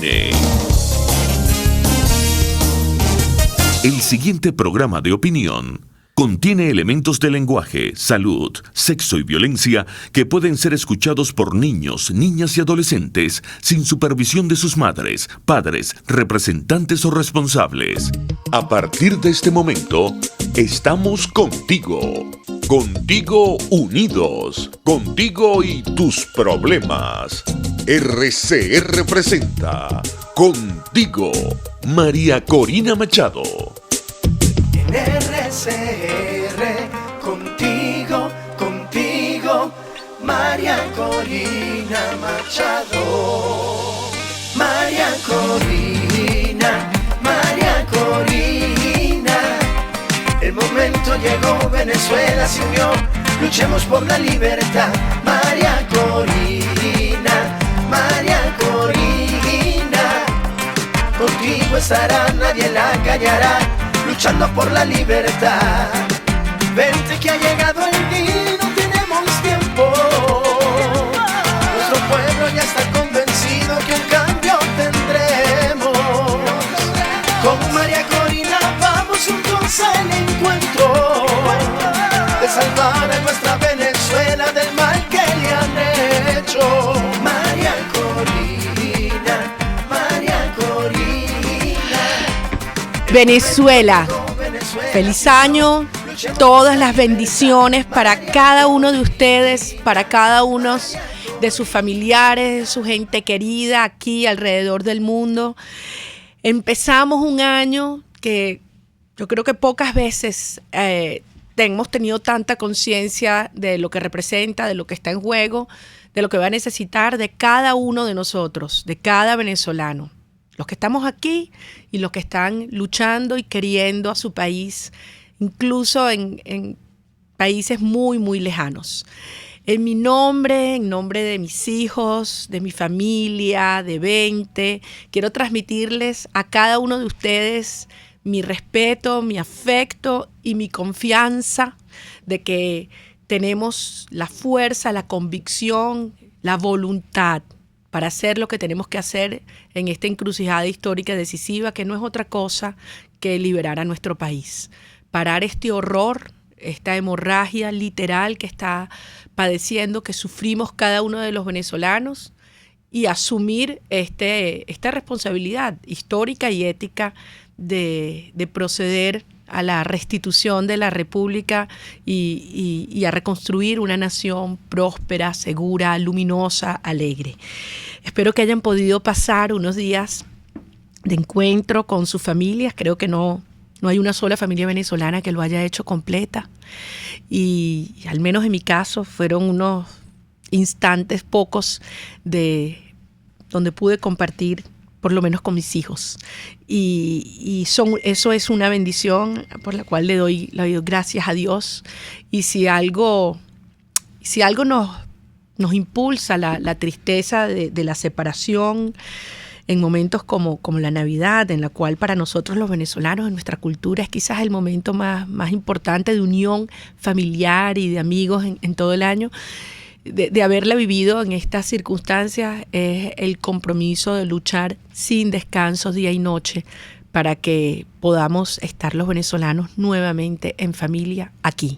cine. El siguiente programa de opinión contiene elementos de lenguaje, salud, sexo y violencia que pueden ser escuchados por niños, niñas y adolescentes sin supervisión de sus madres, padres, representantes o responsables. A partir de este momento, estamos contigo. Contigo unidos. Contigo y tus problemas. RCR presenta Contigo, María Corina Machado. En RCR, contigo, María Corina Machado. María Corina. El momento llegó, Venezuela se unió, luchemos por la libertad. María Corina. Contigo estará, nadie la callará, luchando por la libertad. Vente que ha llegado el día y no tenemos tiempo. Nuestro pueblo ya está convencido que un cambio tendremos. Con María Corina vamos juntos al encuentro de salvar a nuestra Venezuela del mal que le han hecho. María Corina. Venezuela, feliz año, todas las bendiciones para cada uno de ustedes, para cada uno de sus familiares, de su gente querida aquí alrededor del mundo. Empezamos un año que yo creo que pocas veces hemos tenido tanta conciencia de lo que representa, de lo que está en juego, de lo que va a necesitar de cada uno de nosotros, de cada venezolano. Los que estamos aquí y los que están luchando y queriendo a su país, incluso en países muy, muy lejanos. En mi nombre, en nombre de mis hijos, de mi familia, de 20, quiero transmitirles a cada uno de ustedes mi respeto, mi afecto y mi confianza de que tenemos la fuerza, la convicción, la voluntad para hacer lo que tenemos que hacer en esta encrucijada histórica decisiva, que no es otra cosa que liberar a nuestro país. Parar este horror, esta hemorragia literal que está padeciendo, que sufrimos cada uno de los venezolanos, y asumir esta responsabilidad histórica y ética de proceder a la restitución de la República y a reconstruir una nación próspera, segura, luminosa, alegre. Espero que hayan podido pasar unos días de encuentro con sus familias. Creo que no hay una sola familia venezolana que lo haya hecho completa. Y al menos en mi caso fueron unos instantes pocos donde pude compartir por lo menos con mis hijos. Y eso es una bendición por la cual le doy gracias a Dios. Y si algo nos impulsa la tristeza de la separación en momentos como la Navidad, en la cual para nosotros los venezolanos en nuestra cultura es quizás el momento más importante de unión familiar y de amigos en todo el año, de haberla vivido en estas circunstancias, es el compromiso de luchar sin descanso día y noche para que podamos estar los venezolanos nuevamente en familia aquí,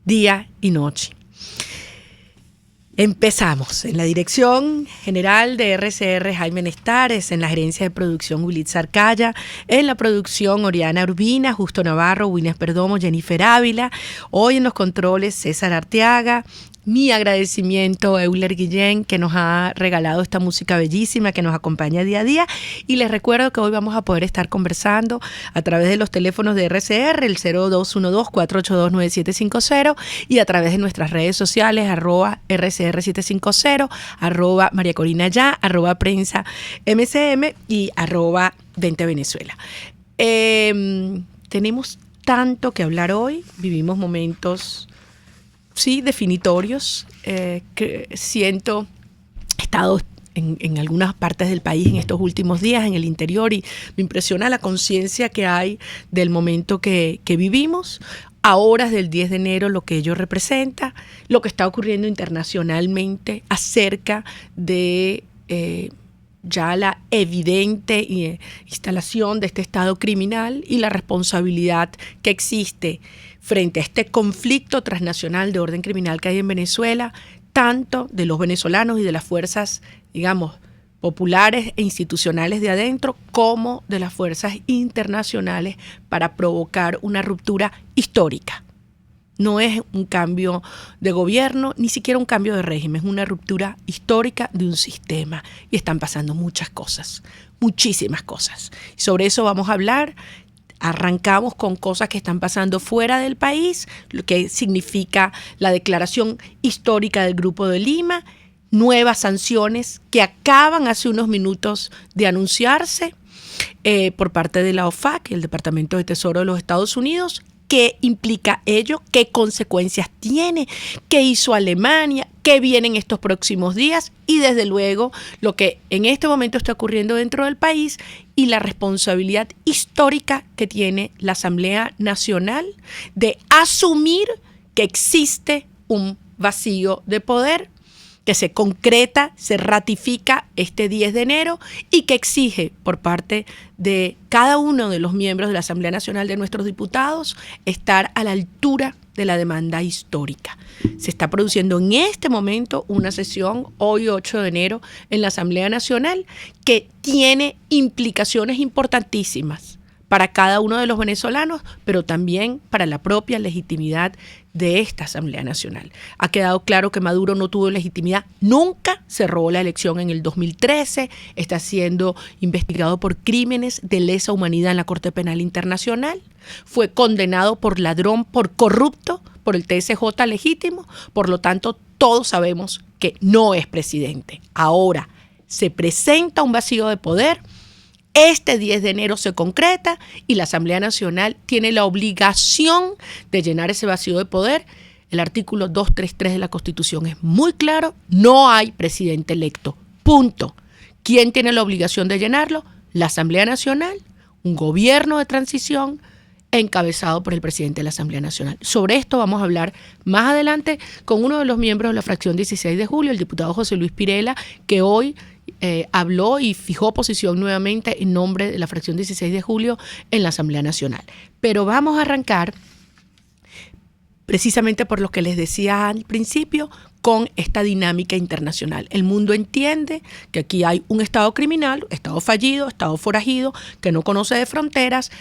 día y noche. Empezamos. En la dirección general de RCR, Jaime Nestares; en la gerencia de producción, Wilitz Arcaya; en la producción, Oriana Urbina, Justo Navarro, Williams Perdomo, Jennifer Ávila; hoy en los controles, César Arteaga. Mi agradecimiento a Euler Guillén, que nos ha regalado esta música bellísima que nos acompaña día a día. Y les recuerdo que hoy vamos a poder estar conversando a través de los teléfonos de RCR, el 0212-482-9750, y a través de nuestras redes sociales, @RCR750, @MariaCorinaYa, @Prensa MCM y @20Venezuela. Tenemos tanto que hablar hoy. Vivimos momentos definitorios, que he estado en algunas partes del país en estos últimos días, en el interior, y me impresiona la conciencia que hay del momento que vivimos, a horas del 10 de enero, lo que ello representa, lo que está ocurriendo internacionalmente acerca de ya la evidente instalación de este Estado criminal y la responsabilidad que existe frente a este conflicto transnacional de orden criminal que hay en Venezuela, tanto de los venezolanos y de las fuerzas, digamos, populares e institucionales de adentro, como de las fuerzas internacionales para provocar una ruptura histórica. No es un cambio de gobierno, ni siquiera un cambio de régimen, es una ruptura histórica de un sistema. Y están pasando muchas cosas, muchísimas cosas. Sobre eso vamos a hablar. Arrancamos con cosas que están pasando fuera del país, lo que significa la declaración histórica del Grupo de Lima, nuevas sanciones que acaban hace unos minutos de anunciarse por parte de la OFAC, el Departamento de Tesoro de los Estados Unidos. ¿Qué implica ello? ¿Qué consecuencias tiene? ¿Qué hizo Alemania? ¿Qué viene en estos próximos días? Y desde luego lo que en este momento está ocurriendo dentro del país y la responsabilidad histórica que tiene la Asamblea Nacional de asumir que existe un vacío de poder que se concreta, se ratifica este 10 de enero y que exige por parte de cada uno de los miembros de la Asamblea Nacional de nuestros diputados estar a la altura de la demanda histórica. Se está produciendo en este momento una sesión, hoy 8 de enero, en la Asamblea Nacional que tiene implicaciones importantísimas para cada uno de los venezolanos, pero también para la propia legitimidad de esta Asamblea Nacional. Ha quedado claro que Maduro no tuvo legitimidad nunca, se robó la elección en el 2013, está siendo investigado por crímenes de lesa humanidad en la Corte Penal Internacional, fue condenado por ladrón, por corrupto, por el TSJ legítimo, por lo tanto todos sabemos que no es presidente. Ahora se presenta un vacío de poder. Este 10 de enero se concreta y la Asamblea Nacional tiene la obligación de llenar ese vacío de poder. El artículo 233 de la Constitución es muy claro, no hay presidente electo, punto. ¿Quién tiene la obligación de llenarlo? La Asamblea Nacional, un gobierno de transición encabezado por el presidente de la Asamblea Nacional. Sobre esto vamos a hablar más adelante con uno de los miembros de la fracción 16 de julio, el diputado José Luis Pirela, que hoy habló y fijó posición nuevamente en nombre de la fracción 16 de julio en la Asamblea Nacional. Pero vamos a arrancar precisamente por lo que les decía al principio, con esta dinámica internacional. El mundo entiende que aquí hay un Estado criminal, Estado fallido, Estado forajido, que no conoce de fronteras,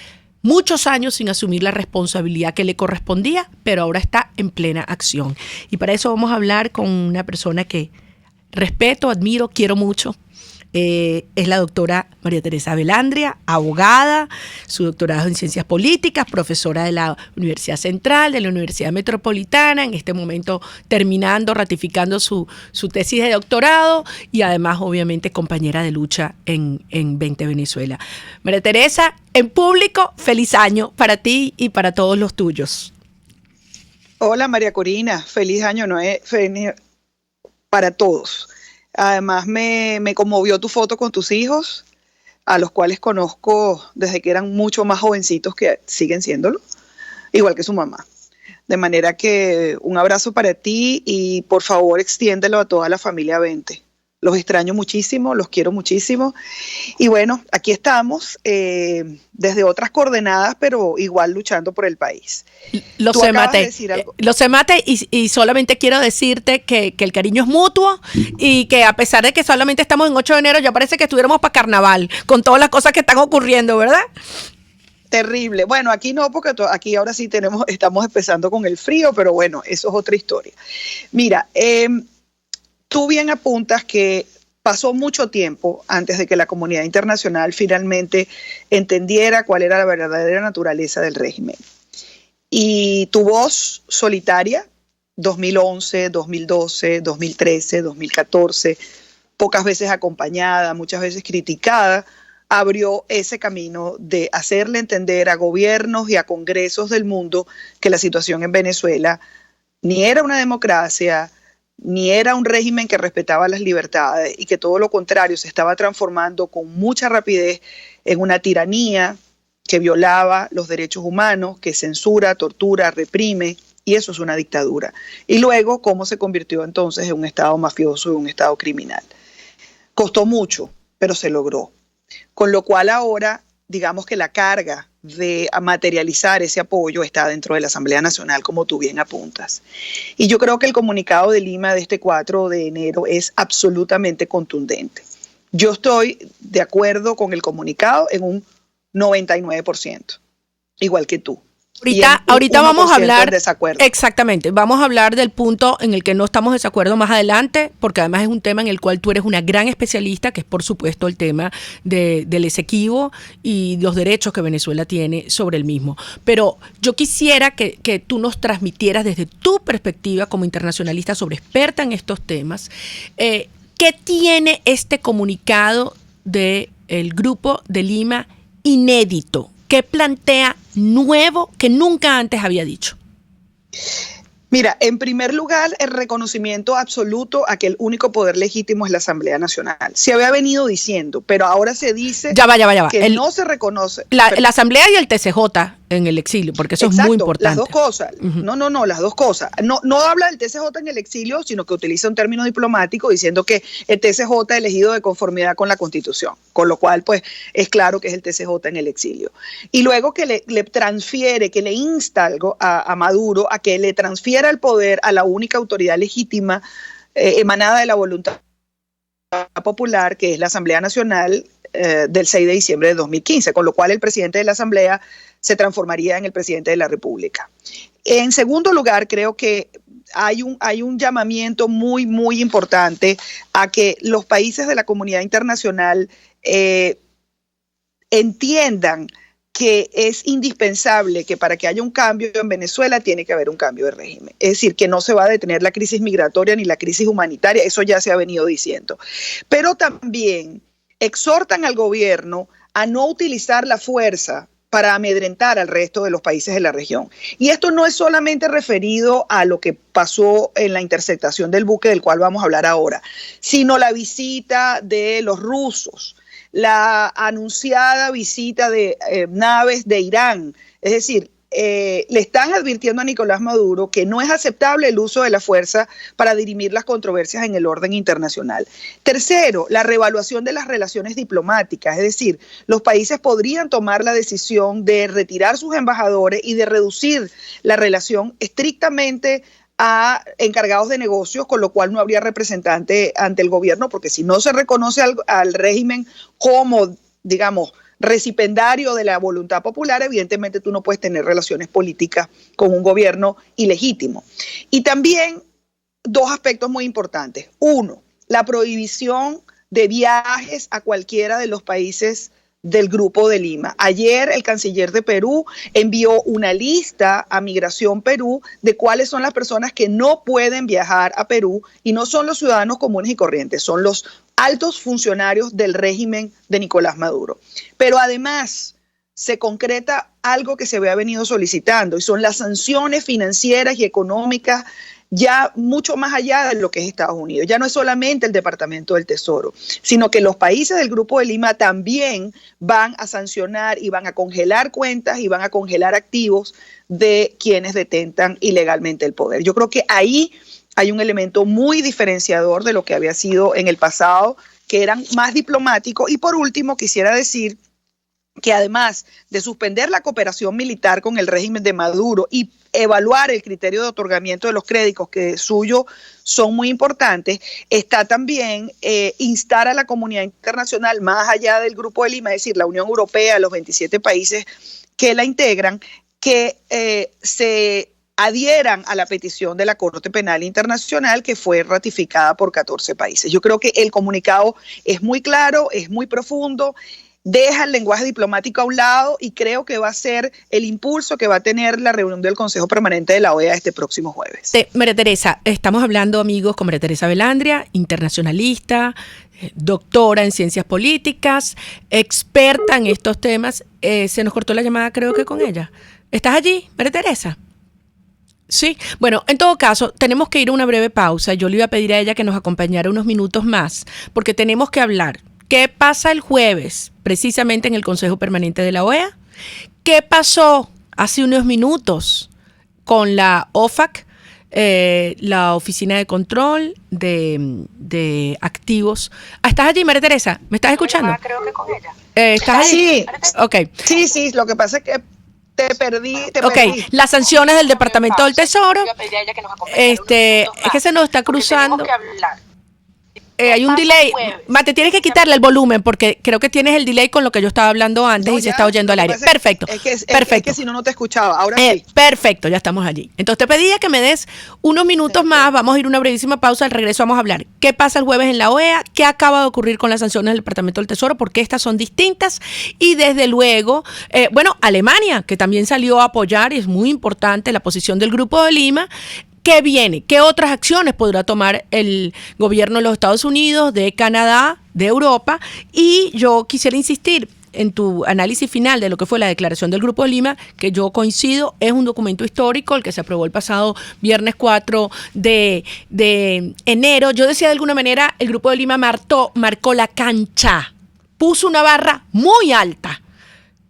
muchos años sin asumir la responsabilidad que le correspondía, pero ahora está en plena acción. Y para eso vamos a hablar con una persona que respeto, admiro, quiero mucho. Es la doctora María Teresa Velandria, abogada, su doctorado en Ciencias Políticas, profesora de la Universidad Central, de la Universidad Metropolitana, en este momento terminando, ratificando su tesis de doctorado y además, obviamente, compañera de lucha en 20 Venezuela. María Teresa, en público, feliz año para ti y para todos los tuyos. Hola María Corina, feliz año para todos. Además me conmovió tu foto con tus hijos, a los cuales conozco desde que eran mucho más jovencitos, que siguen siéndolo, igual que su mamá. De manera que un abrazo para ti y por favor extiéndelo a toda la familia 20. Los extraño muchísimo, los quiero muchísimo. Y bueno, aquí estamos desde otras coordenadas, pero igual luchando por el país. Lo sé, Mate, y solamente quiero decirte que el cariño es mutuo y que a pesar de que solamente estamos en 8 de enero, ya parece que estuviéramos para carnaval, con todas las cosas que están ocurriendo, ¿verdad? Terrible. Bueno, aquí no, porque aquí ahora sí estamos empezando con el frío, pero bueno, eso es otra historia. Mira, tú bien apuntas que pasó mucho tiempo antes de que la comunidad internacional finalmente entendiera cuál era la verdadera naturaleza del régimen. Y tu voz solitaria, 2011, 2012, 2013, 2014, pocas veces acompañada, muchas veces criticada, abrió ese camino de hacerle entender a gobiernos y a congresos del mundo que la situación en Venezuela ni era una democracia, ni era un régimen que respetaba las libertades y que todo lo contrario se estaba transformando con mucha rapidez en una tiranía que violaba los derechos humanos, que censura, tortura, reprime, y eso es una dictadura. Y luego, cómo se convirtió entonces en un Estado mafioso y un Estado criminal. Costó mucho pero se logró. Con lo cual ahora, digamos que la carga de materializar ese apoyo está dentro de la Asamblea Nacional, como tú bien apuntas. Y yo creo que el comunicado de Lima de este 4 de enero es absolutamente contundente. Yo estoy de acuerdo con el comunicado en un 99%, igual que tú. Ahorita vamos a hablar, exactamente, vamos a hablar del punto en el que no estamos de desacuerdo más adelante, porque además es un tema en el cual tú eres una gran especialista, que es por supuesto el tema del Esequibo y los derechos que Venezuela tiene sobre el mismo. Pero yo quisiera que tú nos transmitieras desde tu perspectiva como internacionalista sobre experta en estos temas, ¿qué tiene este comunicado del Grupo de Lima inédito? ¿Qué plantea nuevo que nunca antes había dicho? Mira, en primer lugar, el reconocimiento absoluto a que el único poder legítimo es la Asamblea Nacional. Se había venido diciendo, pero ahora se dice que no se reconoce. La Asamblea y el TCJ en el exilio, porque eso es muy importante. Las dos cosas. No, las dos cosas. No habla del TCJ en el exilio, sino que utiliza un término diplomático diciendo que el TCJ es elegido de conformidad con la Constitución, con lo cual pues es claro que es el TCJ en el exilio. Y luego que le transfiere, que le insta a Maduro a que le transfiera el poder a la única autoridad legítima emanada de la voluntad popular, que es la Asamblea Nacional del 6 de diciembre de 2015, con lo cual el presidente de la Asamblea se transformaría en el presidente de la República. En segundo lugar, creo que hay un llamamiento muy, muy importante a que los países de la comunidad internacional entiendan que es indispensable que para que haya un cambio en Venezuela tiene que haber un cambio de régimen. Es decir, que no se va a detener la crisis migratoria ni la crisis humanitaria, eso ya se ha venido diciendo. Pero también exhortan al gobierno a no utilizar la fuerza para amedrentar al resto de los países de la región. Y esto no es solamente referido a lo que pasó en la interceptación del buque del cual vamos a hablar ahora, sino la visita de los rusos, la anunciada visita de naves de Irán. Es decir, le están advirtiendo a Nicolás Maduro que no es aceptable el uso de la fuerza para dirimir las controversias en el orden internacional. Tercero, la reevaluación de las relaciones diplomáticas, es decir, los países podrían tomar la decisión de retirar sus embajadores y de reducir la relación estrictamente a encargados de negocios, con lo cual no habría representante ante el gobierno, porque si no se reconoce al régimen como, digamos, recipendario de la voluntad popular, evidentemente tú no puedes tener relaciones políticas con un gobierno ilegítimo. Y también dos aspectos muy importantes. Uno, la prohibición de viajes a cualquiera de los países del Grupo de Lima. Ayer el canciller de Perú envió una lista a Migración Perú de cuáles son las personas que no pueden viajar a Perú, y no son los ciudadanos comunes y corrientes, son los altos funcionarios del régimen de Nicolás Maduro. Pero además se concreta algo que se había venido solicitando, y son las sanciones financieras y económicas ya mucho más allá de lo que es Estados Unidos. Ya no es solamente el Departamento del Tesoro, sino que los países del Grupo de Lima también van a sancionar y van a congelar cuentas y van a congelar activos de quienes detentan ilegalmente el poder. Yo creo que ahí hay un elemento muy diferenciador de lo que había sido en el pasado, que eran más diplomáticos. Y por último, quisiera decir que además de suspender la cooperación militar con el régimen de Maduro y evaluar el criterio de otorgamiento de los créditos, que de suyo son muy importantes, está también instar a la comunidad internacional, más allá del Grupo de Lima, es decir, la Unión Europea, los 27 países que la integran, que se adhieran a la petición de la Corte Penal Internacional, que fue ratificada por 14 países. Yo creo que el comunicado es muy claro, es muy profundo, deja el lenguaje diplomático a un lado, y creo que va a ser el impulso que va a tener la reunión del Consejo Permanente de la OEA este próximo jueves. María Teresa, estamos hablando, amigos, con María Teresa Velandria, internacionalista, doctora en ciencias políticas, experta en estos temas. Se nos cortó la llamada, creo que con ella. ¿Estás allí, María Teresa? Sí, bueno, en todo caso, tenemos que ir a una breve pausa. Yo le iba a pedir a ella que nos acompañara unos minutos más, porque tenemos que hablar. ¿Qué pasa el jueves, precisamente en el Consejo Permanente de la OEA? ¿Qué pasó hace unos minutos con la OFAC la Oficina de Control de Activos. ¿Estás allí, María Teresa? ¿Me estás escuchando? Creo que con ella. ¿Estás allí? Sí. Ok. Sí, lo que pasa es que te perdí. Ok, las sanciones del Departamento del Tesoro. Es que se nos está cruzando. Hay un delay. Mate, tienes que quitarle el volumen porque creo que tienes el delay con lo que yo estaba hablando antes y se está oyendo al aire. Perfecto. Es que si no te escuchaba. Ahora sí. Perfecto, ya estamos allí. Entonces te pedía que me des unos minutos más. Vamos a ir a una brevísima pausa. Al regreso vamos a hablar qué pasa el jueves en la OEA, qué acaba de ocurrir con las sanciones del Departamento del Tesoro, porque estas son distintas. Y desde luego, Alemania, que también salió a apoyar, y es muy importante la posición del Grupo de Lima. ¿Qué viene? ¿Qué otras acciones podrá tomar el gobierno de los Estados Unidos, de Canadá, de Europa? Y yo quisiera insistir en tu análisis final de lo que fue la declaración del Grupo de Lima, que yo coincido, es un documento histórico, el que se aprobó el pasado viernes 4 de enero. Yo decía de alguna manera, el Grupo de Lima marcó la cancha, puso una barra muy alta,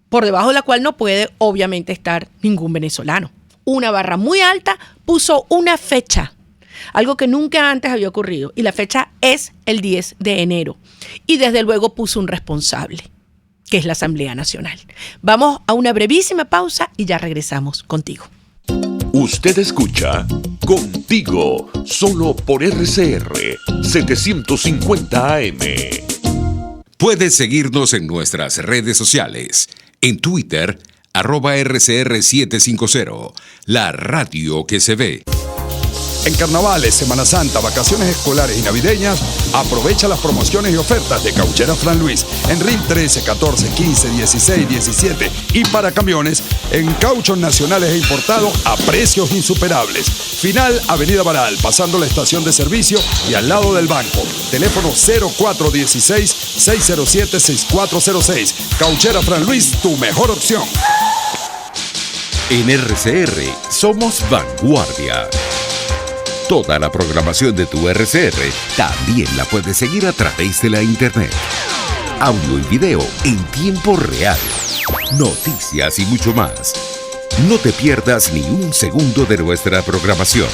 por debajo de la cual no puede obviamente estar ningún venezolano. Una barra muy alta, puso una fecha, algo que nunca antes había ocurrido, y la fecha es el 10 de enero. Y desde luego puso un responsable, que es la Asamblea Nacional. Vamos a una brevísima pausa y ya regresamos contigo. Usted escucha Contigo, solo por RCR 750 AM. Puedes seguirnos en nuestras redes sociales. En Twitter, @RCR750, la radio que se ve. En carnavales, Semana Santa, vacaciones escolares y navideñas, aprovecha las promociones y ofertas de Cauchera Fran Luis en RIL 13, 14, 15, 16, 17 y para camiones en cauchos nacionales e importados a precios insuperables. Final Avenida Baral, pasando la estación de servicio y al lado del banco. Teléfono 0416-607-6406. Cauchera Fran Luis, tu mejor opción. En RCR somos vanguardia. Toda la programación de tu RCR también la puedes seguir a través de la internet. Audio y video en tiempo real. Noticias y mucho más. No te pierdas ni un segundo de nuestra programación.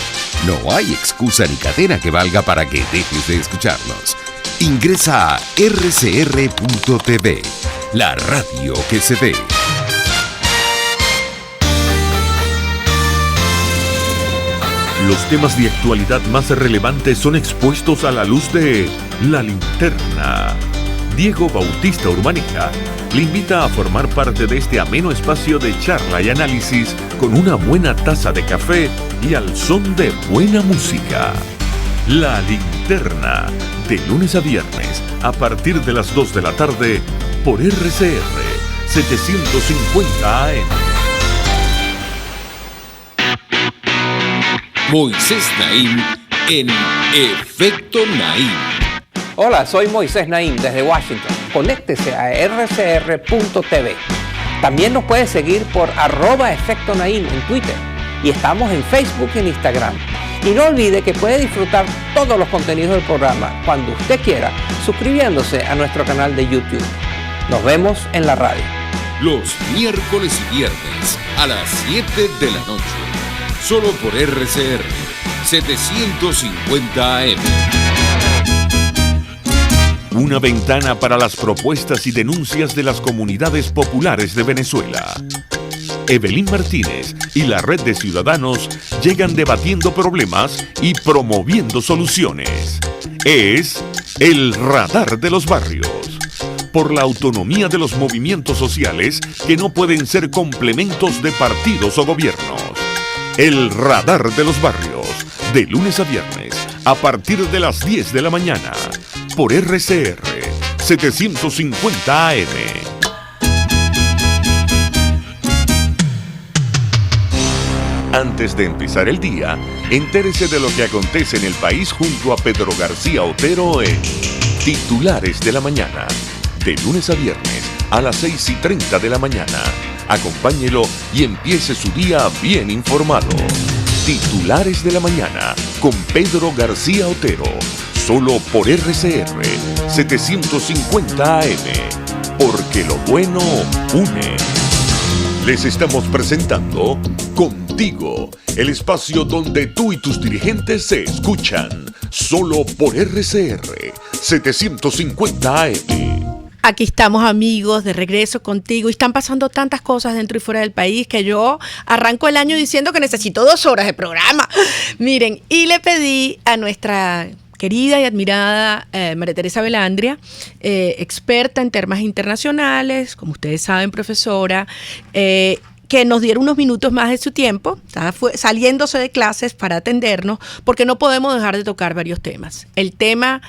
No hay excusa ni cadena que valga para que dejes de escucharnos. Ingresa a rcr.tv, la radio que se ve. Los temas de actualidad más relevantes son expuestos a la luz de La Linterna. Diego Bautista Urbanija le invita a formar parte de este ameno espacio de charla y análisis con una buena taza de café y al son de buena música. La Linterna, de lunes a viernes, a partir de las 2 de la tarde, por RCR 750 AM. Moisés Naim en Efecto Naim. Hola, soy Moisés Naim desde Washington. Conéctese a rcr.tv. También nos puede seguir por @Efecto Naim en Twitter. Y estamos en Facebook y en Instagram. Y no olvide que puede disfrutar todos los contenidos del programa cuando usted quiera, suscribiéndose a nuestro canal de YouTube. Nos vemos en la radio. Los miércoles y viernes a las 7 de la noche. Solo por RCR 750 AM. Una ventana para las propuestas y denuncias de las comunidades populares de Venezuela. Evelyn Martínez y la Red de Ciudadanos llegan debatiendo problemas y promoviendo soluciones. Es el Radar de los Barrios. Por la autonomía de los movimientos sociales que no pueden ser complementos de partidos o gobiernos. El Radar de los Barrios, de lunes a viernes, a partir de las 10 de la mañana, por RCR 750 AM. Antes de empezar el día, entérese de lo que acontece en el país junto a Pedro García Otero en Titulares de la Mañana, de lunes a viernes, a las 6:30 de la mañana. Acompáñelo y empiece su día bien informado. Titulares de la Mañana con Pedro García Otero. Solo por RCR 750 AM. Porque lo bueno une. Les estamos presentando Contigo Contigo, el espacio donde tú y tus dirigentes se escuchan, solo por RCR 750 AM. Aquí estamos, amigos, de regreso contigo, y están pasando tantas cosas dentro y fuera del país que yo arranco el año diciendo que necesito 2 horas de programa. Miren, y le pedí a nuestra querida y admirada María Teresa Velandria, experta en temas internacionales, como ustedes saben, profesora, que nos diera unos minutos más de su tiempo, saliéndose de clases para atendernos, porque no podemos dejar de tocar varios temas. El tema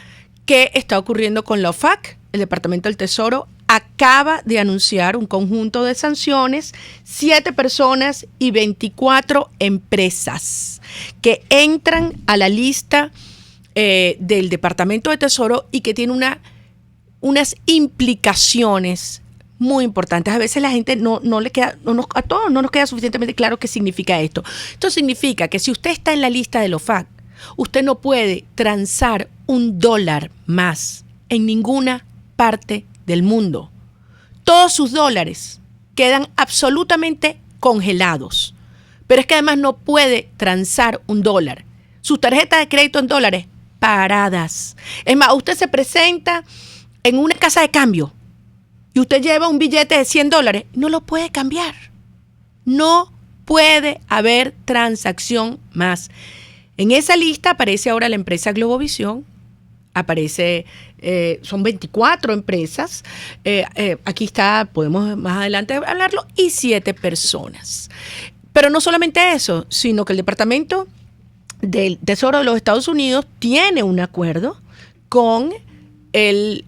que está ocurriendo con la OFAC, el Departamento del Tesoro acaba de anunciar un conjunto de sanciones, 7 personas y 24 empresas que entran a la lista del Departamento de Tesoro y que tiene unas implicaciones muy importantes. A veces la gente a todos no nos queda suficientemente claro qué significa esto. Esto significa que si usted está en la lista del OFAC, usted no puede transar $1 más en ninguna parte del mundo. Todos sus dólares quedan absolutamente congelados. Pero es que además no puede transar $1. Sus tarjetas de crédito en dólares paradas. Es más, usted se presenta en una casa de cambio y usted lleva un billete de $100, no lo puede cambiar. No puede haber transacción más. En esa lista aparece ahora la empresa Globovisión, son 24 empresas, aquí está, podemos más adelante hablarlo, y 7 personas. Pero no solamente eso, sino que el Departamento del Tesoro de los Estados Unidos tiene un acuerdo con el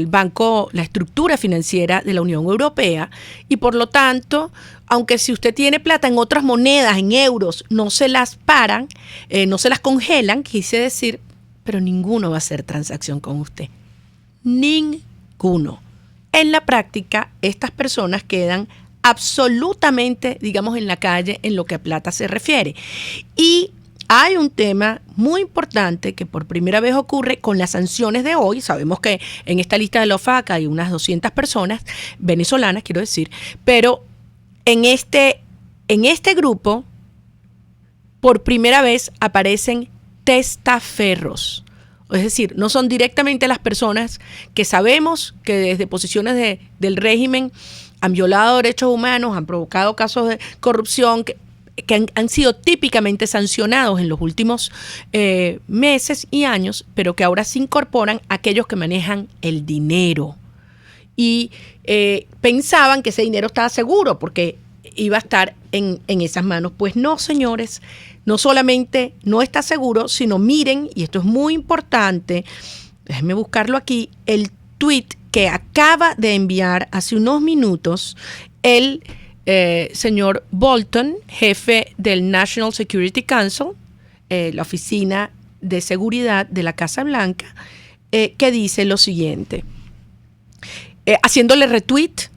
banco, la estructura financiera de la Unión Europea, y por lo tanto, aunque si usted tiene plata en otras monedas, en euros, no se las paran, no se las congelan, quise decir, pero ninguno va a hacer transacción con usted. Ninguno. En la práctica, estas personas quedan absolutamente, digamos, en la calle en lo que a plata se refiere. Y hay un tema muy importante que por primera vez ocurre con las sanciones de hoy. Sabemos que en esta lista de la OFAC hay unas 200 personas, venezolanas quiero decir, pero en este grupo por primera vez aparecen testaferros. Es decir, no son directamente las personas que sabemos que desde posiciones del régimen han violado derechos humanos, han provocado casos de corrupción, que han sido típicamente sancionados en los últimos meses y años, pero que ahora se incorporan aquellos que manejan el dinero. Y pensaban que ese dinero estaba seguro porque iba a estar en esas manos. Pues no, señores, no solamente no está seguro, sino miren, y esto es muy importante, déjenme buscarlo aquí, el tweet que acaba de enviar hace unos minutos el señor Bolton, jefe del National Security Council, la oficina de seguridad de la Casa Blanca, que dice lo siguiente, haciéndole retweet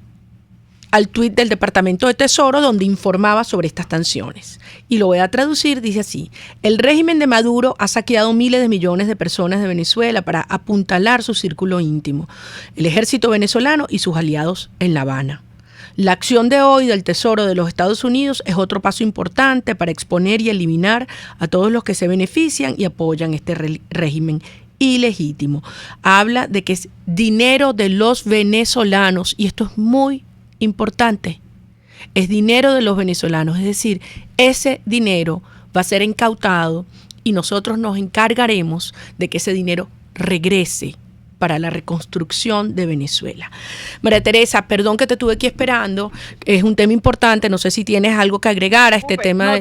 al tweet del Departamento de Tesoro donde informaba sobre estas sanciones. Y lo voy a traducir, dice así: el régimen de Maduro ha saqueado miles de millones de personas de Venezuela para apuntalar su círculo íntimo, el ejército venezolano y sus aliados en La Habana. La acción de hoy del Tesoro de los Estados Unidos es otro paso importante para exponer y eliminar a todos los que se benefician y apoyan este régimen ilegítimo. Habla de que es dinero de los venezolanos, y esto es muy importante. Es dinero de los venezolanos, es decir, ese dinero va a ser incautado y nosotros nos encargaremos de que ese dinero regrese para la reconstrucción de Venezuela. María Teresa, perdón que te tuve aquí esperando, es un tema importante, no sé si tienes algo que agregar a este tema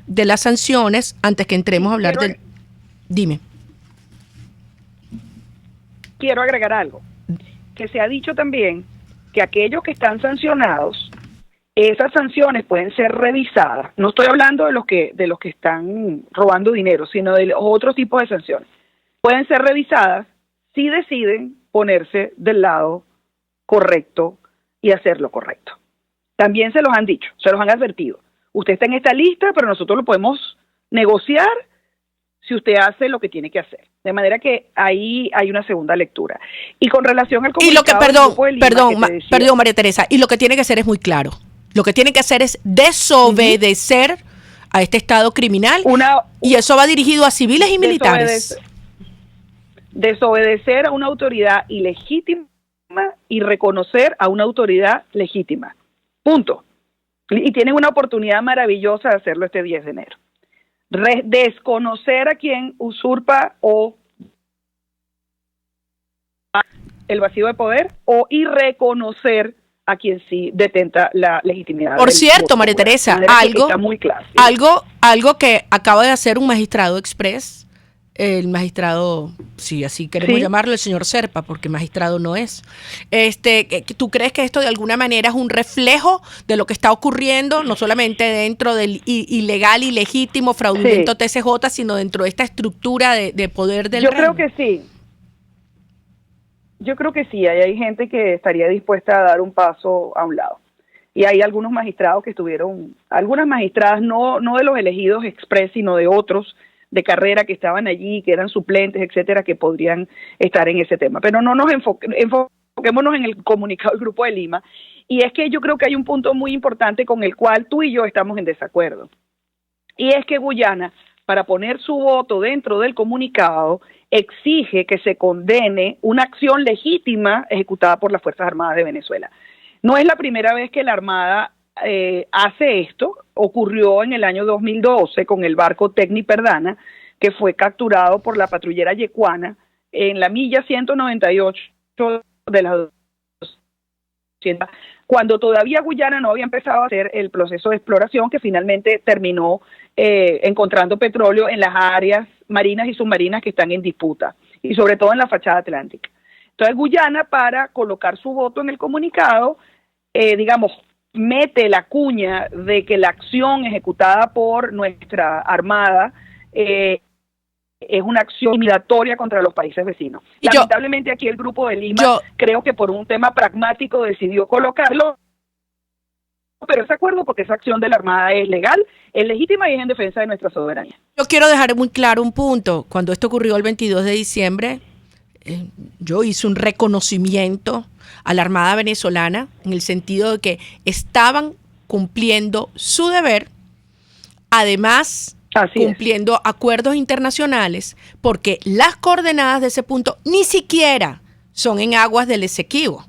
de las sanciones antes que entremos a hablar del... Dime. Quiero agregar algo, que se ha dicho también que aquellos que están sancionados, esas sanciones pueden ser revisadas. No estoy hablando de los que están robando dinero, sino de los otros tipos de sanciones. Pueden ser revisadas si deciden ponerse del lado correcto y hacer lo correcto. También se los han dicho, se los han advertido. Usted está en esta lista, pero nosotros lo podemos negociar si usted hace lo que tiene que hacer. De manera que ahí hay una segunda lectura. Y con relación al comunicado... Perdón, María Teresa, y lo que tiene que hacer es muy claro. Lo que tiene que hacer es desobedecer a este Estado criminal, y eso va dirigido a civiles y militares. Desobedecer a una autoridad ilegítima y reconocer a una autoridad legítima. Punto. Y tienen una oportunidad maravillosa de hacerlo este 10 de enero. Desconocer a quien usurpa o el vacío de poder y reconocer a quien sí detenta la legitimidad. Por cierto, María Teresa, algo que acaba de hacer un magistrado express, el magistrado, si así queremos llamarlo, el señor Serpa, porque magistrado no es. ¿Tú crees que esto de alguna manera es un reflejo de lo que está ocurriendo, no solamente dentro del ilegal, ilegítimo, fraudulento TCJ, sino dentro de esta estructura de poder del reino? Creo que sí. Yo creo que sí, hay gente que estaría dispuesta a dar un paso a un lado. Y hay algunos magistrados que estuvieron, algunas magistradas, no de los elegidos express, sino de otros de carrera que estaban allí, que eran suplentes, etcétera, que podrían estar en ese tema. Pero no nos enfoquémonos en el comunicado del Grupo de Lima. Y es que yo creo que hay un punto muy importante con el cual tú y yo estamos en desacuerdo. Y es que Guyana, para poner su voto dentro del comunicado, exige que se condene una acción legítima ejecutada por las Fuerzas Armadas de Venezuela. No es la primera vez que la Armada hace esto. Ocurrió en el año 2012 con el barco Tecni Perdana, que fue capturado por la patrullera yecuana en la milla 198 de las 200, cuando todavía Guyana no había empezado a hacer el proceso de exploración, que finalmente terminó encontrando petróleo en las áreas marinas y submarinas que están en disputa, y sobre todo en la fachada atlántica. Entonces Guyana, para colocar su voto en el comunicado, mete la cuña de que la acción ejecutada por nuestra Armada es una acción intimidatoria contra los países vecinos. Lamentablemente aquí el Grupo de Lima, creo que por un tema pragmático decidió colocarlo, pero ese acuerdo, porque esa acción de la Armada es legal, es legítima y es en defensa de nuestra soberanía. Yo quiero dejar muy claro un punto. Cuando esto ocurrió el 22 de diciembre, yo hice un reconocimiento a la Armada venezolana en el sentido de que estaban cumpliendo su deber, además cumpliendo acuerdos internacionales, porque las coordenadas de ese punto ni siquiera son en aguas del Esequibo,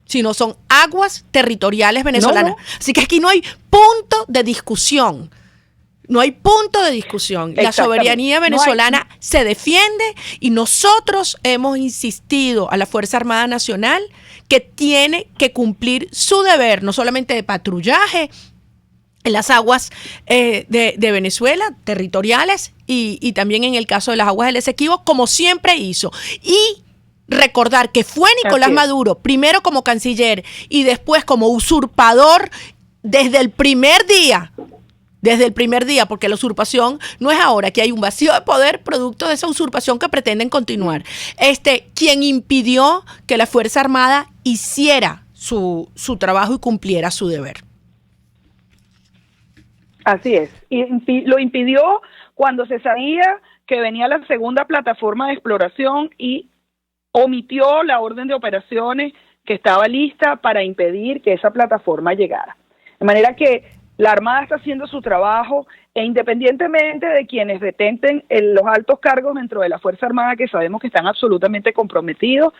sino son aguas territoriales venezolanas. No. Así que aquí no hay punto de discusión. No hay punto de discusión. La soberanía venezolana se defiende y nosotros hemos insistido a la Fuerza Armada Nacional que tiene que cumplir su deber, no solamente de patrullaje en las aguas de Venezuela, territoriales, y también en el caso de las aguas del Esequibo, como siempre hizo. Y recordar que fue Nicolás Maduro, primero como canciller y después como usurpador desde el primer día, porque la usurpación no es ahora, que hay un vacío de poder producto de esa usurpación que pretenden continuar. Quien impidió que la Fuerza Armada hiciera su trabajo y cumpliera su deber. Así es. Y lo impidió cuando se sabía que venía la segunda plataforma de exploración y omitió la orden de operaciones que estaba lista para impedir que esa plataforma llegara. De manera que la Armada está haciendo su trabajo e independientemente de quienes detenten los altos cargos dentro de la Fuerza Armada, que sabemos que están absolutamente comprometidos,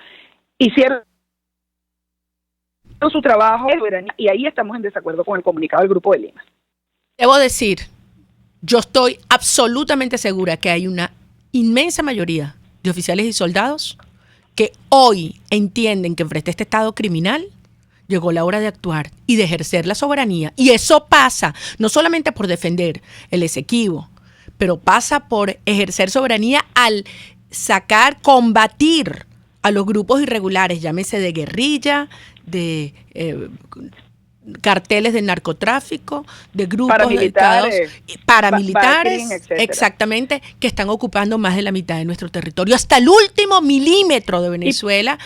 hicieron su trabajo y ahí estamos en desacuerdo con el comunicado del Grupo de Lima. Debo decir, yo estoy absolutamente segura que hay una inmensa mayoría de oficiales y soldados que hoy entienden que frente a este Estado criminal llegó la hora de actuar y de ejercer la soberanía. Y eso pasa no solamente por defender el Esequibo, pero pasa por ejercer soberanía al combatir a los grupos irregulares, llámese de guerrilla, de carteles de narcotráfico, de grupos paramilitares, exactamente, que están ocupando más de la mitad de nuestro territorio. Hasta el último milímetro de Venezuela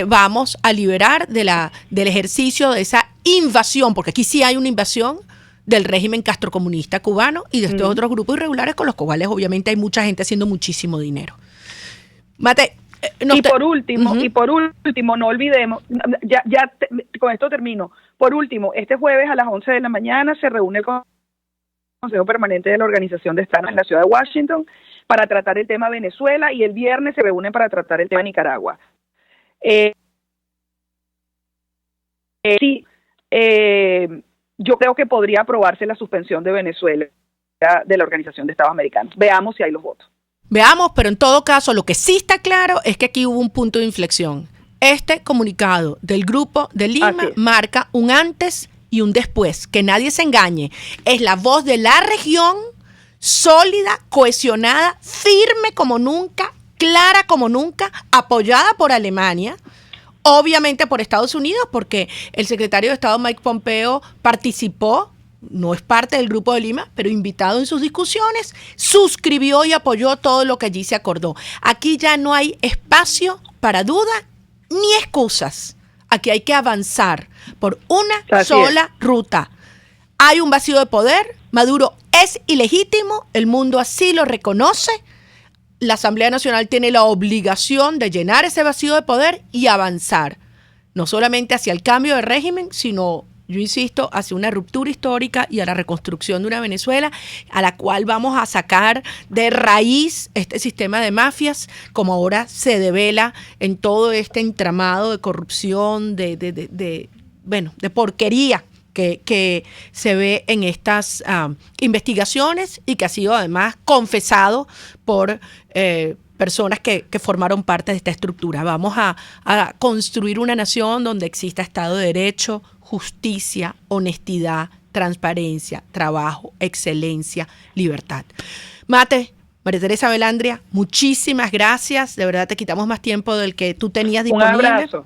vamos a liberar del ejercicio de esa invasión, porque aquí sí hay una invasión del régimen castrocomunista cubano y de estos otros grupos irregulares con los cuales obviamente hay mucha gente haciendo muchísimo dinero. Mate, por último, no olvidemos, con esto termino. Por último, este jueves a las 11 de la mañana se reúne el Consejo Permanente de la Organización de Estados en la ciudad de Washington para tratar el tema Venezuela, y el viernes se reúnen para tratar el tema Nicaragua. Yo creo que podría aprobarse la suspensión de Venezuela de la Organización de Estados Americanos. Veamos si hay los votos. Veamos, pero en todo caso, lo que sí está claro es que aquí hubo un punto de inflexión. Este comunicado del Grupo de Lima marca un antes y un después. Que nadie se engañe. Es la voz de la región, sólida, cohesionada, firme como nunca, clara como nunca, apoyada por Alemania, obviamente por Estados Unidos, porque el secretario de Estado Mike Pompeo participó, no es parte del Grupo de Lima, pero invitado en sus discusiones, suscribió y apoyó todo lo que allí se acordó. Aquí ya no hay espacio para duda ni excusas. Aquí hay que avanzar por una sola ruta. Hay un vacío de poder, Maduro es ilegítimo, el mundo así lo reconoce. La Asamblea Nacional tiene la obligación de llenar ese vacío de poder y avanzar, no solamente hacia el cambio de régimen, sino, yo insisto, hacia una ruptura histórica y a la reconstrucción de una Venezuela a la cual vamos a sacar de raíz este sistema de mafias, como ahora se devela en todo este entramado de corrupción, de porquería que se ve en estas investigaciones y que ha sido además confesado por personas que formaron parte de esta estructura. Vamos a construir una nación donde exista Estado de Derecho, justicia, honestidad, transparencia, trabajo, excelencia, libertad. Mate, María Teresa Belandria, muchísimas gracias. De verdad te quitamos más tiempo del que tú tenías disponible. Un abrazo.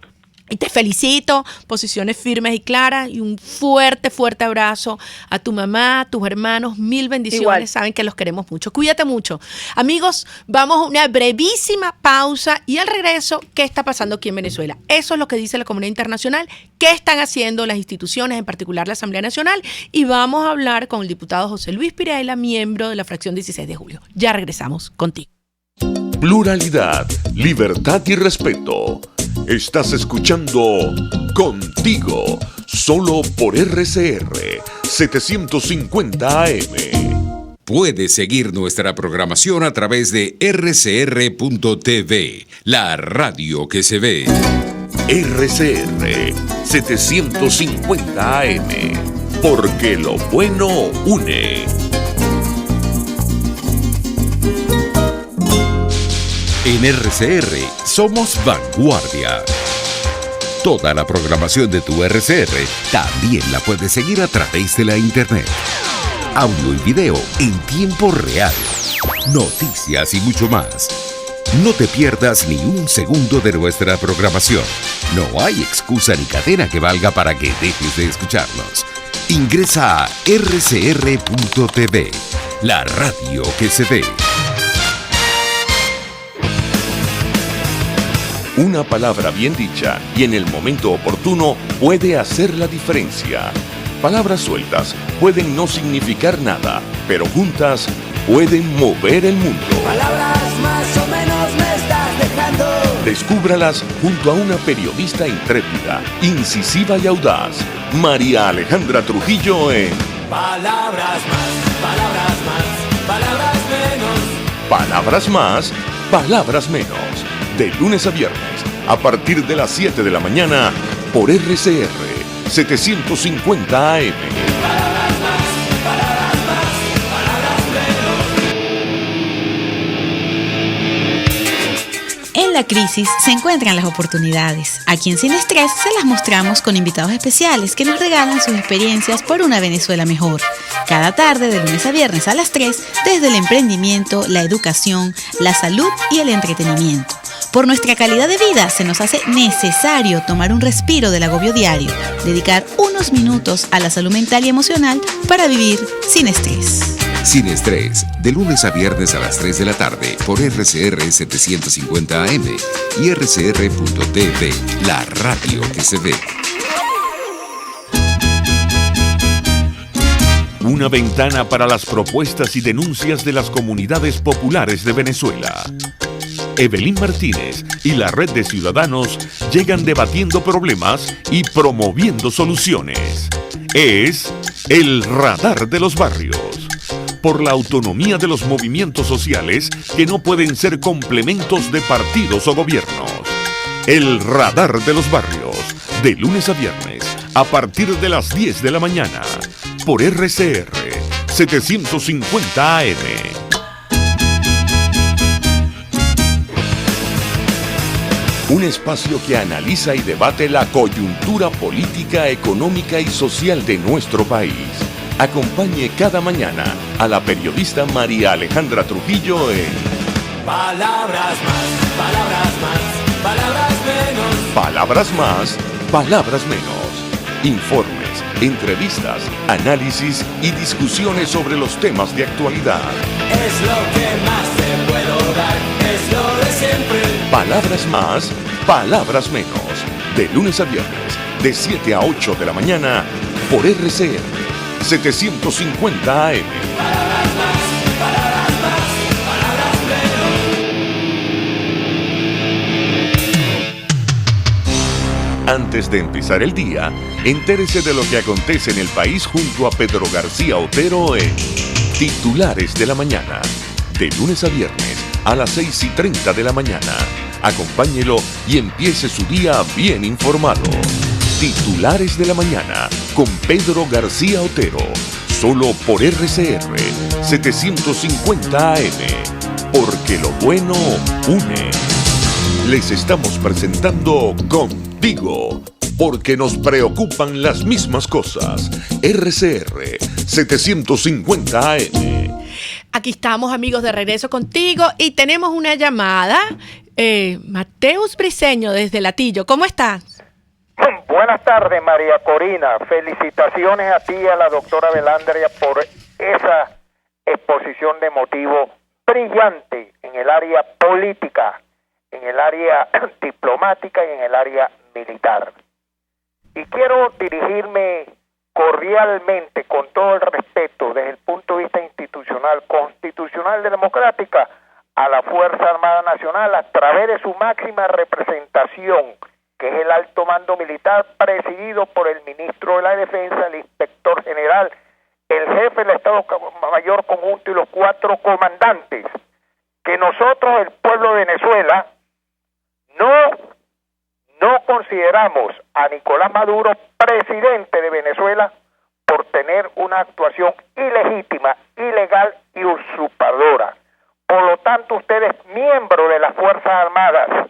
Y te felicito, posiciones firmes y claras, y un fuerte, fuerte abrazo a tu mamá, a tus hermanos, 1000 bendiciones. Igual. Saben que los queremos mucho. Cuídate mucho. Amigos, vamos a una brevísima pausa y al regreso, ¿qué está pasando aquí en Venezuela? Eso es lo que dice la comunidad internacional, qué están haciendo las instituciones, en particular la Asamblea Nacional, y vamos a hablar con el diputado José Luis Pirela, miembro de la fracción 16 de julio. Ya regresamos contigo. Pluralidad, libertad y respeto. Estás escuchando Contigo, solo por RCR 750 AM. Puedes seguir nuestra programación a través de rcr.tv, la radio que se ve. RCR 750 AM, porque lo bueno une. En RCR somos vanguardia. Toda la programación de tu RCR también la puedes seguir a través de la internet. Audio y video en tiempo real. Noticias y mucho más. No te pierdas ni un segundo de nuestra programación. No hay excusa ni cadena que valga para que dejes de escucharnos. Ingresa a rcr.tv, la radio que se ve. Una palabra bien dicha y en el momento oportuno puede hacer la diferencia. Palabras sueltas pueden no significar nada, pero juntas pueden mover el mundo. Palabras más o menos me estás dejando. Descúbralas junto a una periodista intrépida, incisiva y audaz, María Alejandra Trujillo en Palabras más, palabras más, palabras menos. Palabras más, palabras menos. De lunes a viernes, a partir de las 7 de la mañana, por RCR 750 AM. Palabras más, palabras más, palabras menos. En la crisis se encuentran las oportunidades. Aquí en Sin Estrés se las mostramos con invitados especiales que nos regalan sus experiencias por una Venezuela mejor. Cada tarde, de lunes a viernes a las 3, desde el emprendimiento, la educación, la salud y el entretenimiento. Por nuestra calidad de vida se nos hace necesario tomar un respiro del agobio diario, dedicar unos minutos a la salud mental y emocional para vivir sin estrés. Sin Estrés, de lunes a viernes a las 3 de la tarde por RCR 750 AM y rcr.tv, la radio que se ve. Una ventana para las propuestas y denuncias de las comunidades populares de Venezuela. Evelyn Martínez y la Red de Ciudadanos llegan debatiendo problemas y promoviendo soluciones. Es el Radar de los Barrios. por la autonomía de los movimientos sociales que no pueden ser complementos de partidos o gobiernos. El Radar de los Barrios, de lunes a viernes, a partir de las 10 de la mañana, por RCR 750 AM. Un espacio que analiza y debate la coyuntura política, económica y social de nuestro país. Acompañe cada mañana a la periodista María Alejandra Trujillo en Palabras más, palabras más, palabras menos. Palabras más, palabras menos. Informes, entrevistas, análisis y discusiones sobre los temas de actualidad. Es lo que más te puedo dar, es lo de siempre. Palabras más, palabras menos. De lunes a viernes, de 7 a 8 de la mañana, por RCR 750 AM. Palabras más, palabras más, palabras menos. Antes de empezar el día, entérese de lo que acontece en el país junto a Pedro García Otero en Titulares de la Mañana. De lunes a viernes, a las 6:30 de la mañana. Acompáñelo y empiece su día bien informado. Titulares de la Mañana con Pedro García Otero. Solo por RCR 750 AM. Porque lo bueno une. Les estamos presentando Contigo. Porque nos preocupan las mismas cosas. RCR 750 AM. Aquí estamos, amigos, de regreso contigo y tenemos una llamada. Mateus Briceño desde Latillo. ¿Cómo estás? Buenas tardes, María Corina. Felicitaciones a ti y a la doctora Belandria por esa exposición de motivos brillante en el área política, en el área diplomática y en el área militar. Y quiero dirigirme cordialmente, con todo el respeto, desde el punto de vista institucional, constitucional y democrática, a la Fuerza Armada Nacional a través de su máxima representación, que es el alto mando militar presidido por el ministro de la Defensa, el inspector general, el jefe del Estado Mayor Conjunto y los 4 comandantes, que nosotros, el pueblo de Venezuela, no consideramos a Nicolás Maduro presidente de Venezuela por tener una actuación ilegítima, ilegal y usurpadora. Por lo tanto, ustedes, miembros de las Fuerzas Armadas,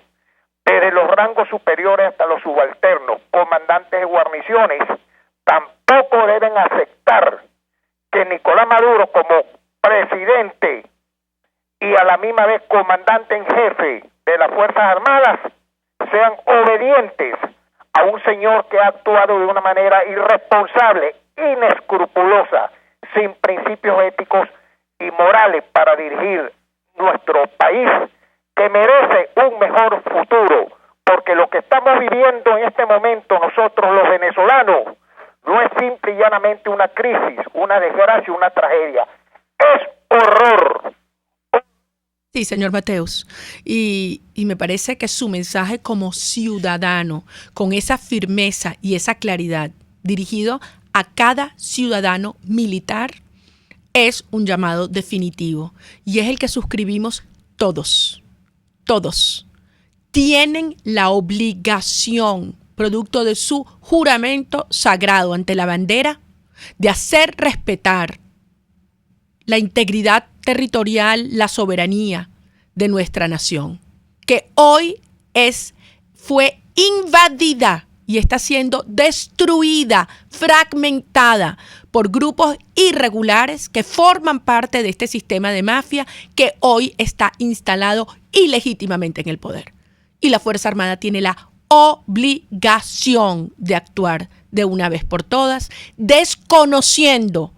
desde los rangos superiores hasta los subalternos, comandantes de guarniciones, tampoco deben aceptar que Nicolás Maduro, como presidente y a la misma vez comandante en jefe de las Fuerzas Armadas, sean obedientes a un señor que ha actuado de una manera irresponsable, inescrupulosa, sin principios éticos y morales para dirigir nuestro país, que merece un mejor futuro, porque lo que estamos viviendo en este momento nosotros los venezolanos no es simple y llanamente una crisis, una desgracia, una tragedia, es horror. Sí, señor Mateus. Y me parece que su mensaje como ciudadano, con esa firmeza y esa claridad, dirigido a cada ciudadano militar, es un llamado definitivo. Y es el que suscribimos todos. Todos. Tienen la obligación, producto de su juramento sagrado ante la bandera, de hacer respetar la integridad territorial, la soberanía de nuestra nación, que hoy fue invadida y está siendo destruida, fragmentada por grupos irregulares que forman parte de este sistema de mafia que hoy está instalado ilegítimamente en el poder. Y la Fuerza Armada tiene la obligación de actuar de una vez por todas, desconociendo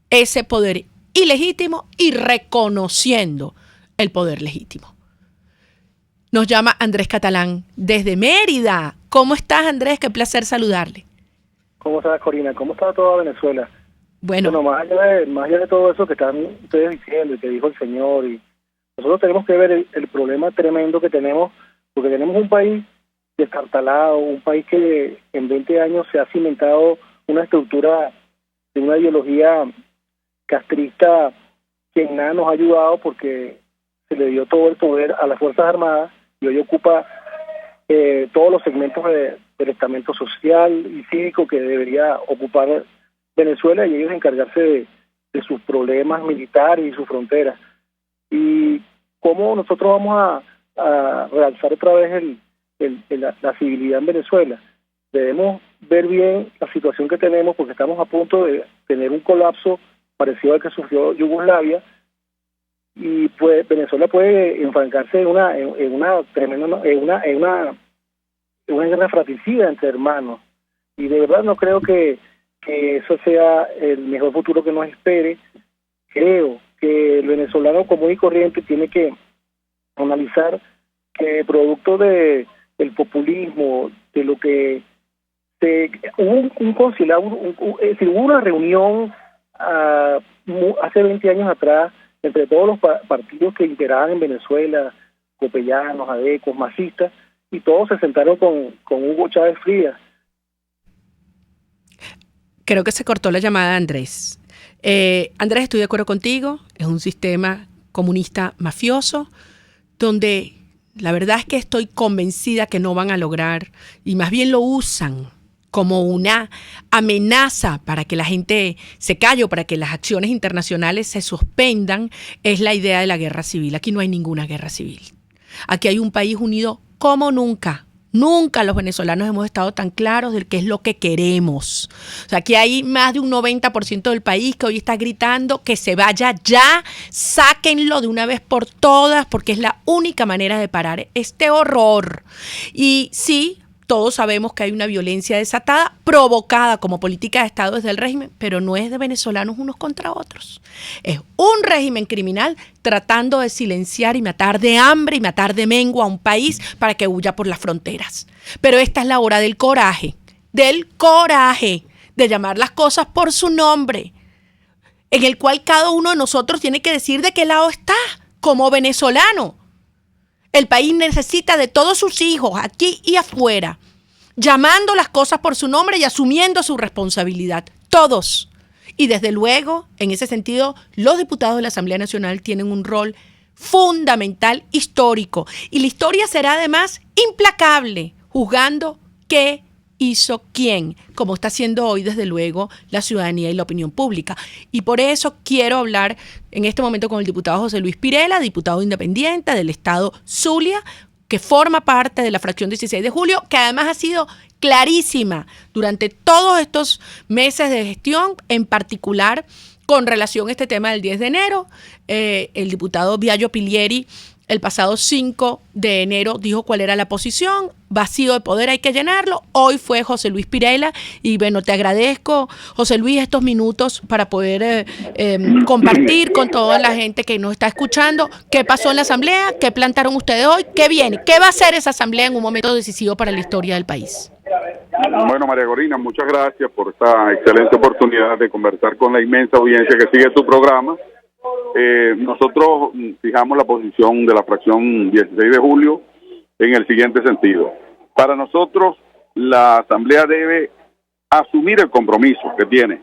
ese poder ilegítimo y reconociendo el poder legítimo. Nos llama Andrés Catalán desde Mérida. ¿Cómo estás, Andrés? Qué placer saludarle. ¿Cómo estás, Corina? ¿Cómo está toda Venezuela? Bueno, más allá de todo eso que están ustedes diciendo y que dijo el señor, y nosotros tenemos que ver el problema tremendo que tenemos, porque tenemos un país destartalado, un país que en 20 años se ha cimentado una estructura de una ideología castrista que en nada nos ha ayudado porque se le dio todo el poder a las Fuerzas Armadas y hoy ocupa todos los segmentos del estamento social y cívico que debería ocupar Venezuela y ellos encargarse de sus problemas militares y sus fronteras. Y cómo nosotros vamos a realzar otra vez la civilidad en Venezuela. Debemos ver bien la situación que tenemos porque estamos a punto de tener un colapso parecido al que sufrió Yugoslavia y pues Venezuela puede enfrancarse en una guerra fratricida entre hermanos y de verdad no creo que eso sea el mejor futuro que nos espere. Creo que el venezolano común y corriente tiene que analizar que producto del populismo, de lo que hubo un concilio, hubo una reunión hace 20 años atrás entre todos los partidos que integraban en Venezuela, copellanos, adecos, masistas, y todos se sentaron con Hugo Chávez Frías. Creo que se cortó la llamada, Andrés. Andrés, estoy de acuerdo contigo. Es un sistema comunista mafioso donde la verdad es que estoy convencida que no van a lograr y más bien lo usan como una amenaza para que la gente se calle o para que las acciones internacionales se suspendan, es la idea de la guerra civil. Aquí no hay ninguna guerra civil. Aquí hay un país unido como nunca. Nunca los venezolanos hemos estado tan claros de qué es lo que queremos. O sea, aquí hay más de un 90% del país que hoy está gritando que se vaya ya, sáquenlo de una vez por todas, porque es la única manera de parar este horror. Y sí, todos sabemos que hay una violencia desatada, provocada como política de Estado desde el régimen, pero no es de venezolanos unos contra otros. Es un régimen criminal tratando de silenciar y matar de hambre y matar de mengua a un país para que huya por las fronteras. Pero esta es la hora del coraje, de llamar las cosas por su nombre, en el cual cada uno de nosotros tiene que decir de qué lado está, como venezolano. El país necesita de todos sus hijos, aquí y afuera, llamando las cosas por su nombre y asumiendo su responsabilidad. Todos. Y desde luego, en ese sentido, los diputados de la Asamblea Nacional tienen un rol fundamental, histórico. Y la historia será además implacable, juzgando qué hizo quién, como está haciendo hoy desde luego la ciudadanía y la opinión pública. Y por eso quiero hablar en este momento con el diputado José Luis Pirela, diputado independiente del estado Zulia, que forma parte de la fracción 16 de julio, que además ha sido clarísima durante todos estos meses de gestión, en particular con relación a este tema del 10 de enero. El diputado Biagio Pilieri el pasado 5 de enero dijo cuál era la posición, vacío de poder hay que llenarlo. Hoy fue José Luis Pirela y bueno, te agradezco, José Luis, estos minutos para poder compartir con toda la gente que nos está escuchando qué pasó en la asamblea, qué plantaron ustedes hoy, qué viene, qué va a hacer esa asamblea en un momento decisivo para la historia del país. Bueno, María Corina, muchas gracias por esta excelente oportunidad de conversar con la inmensa audiencia que sigue tu programa. Nosotros fijamos la posición de la fracción 16 de julio en el siguiente sentido. Para nosotros, la Asamblea debe asumir el compromiso que tiene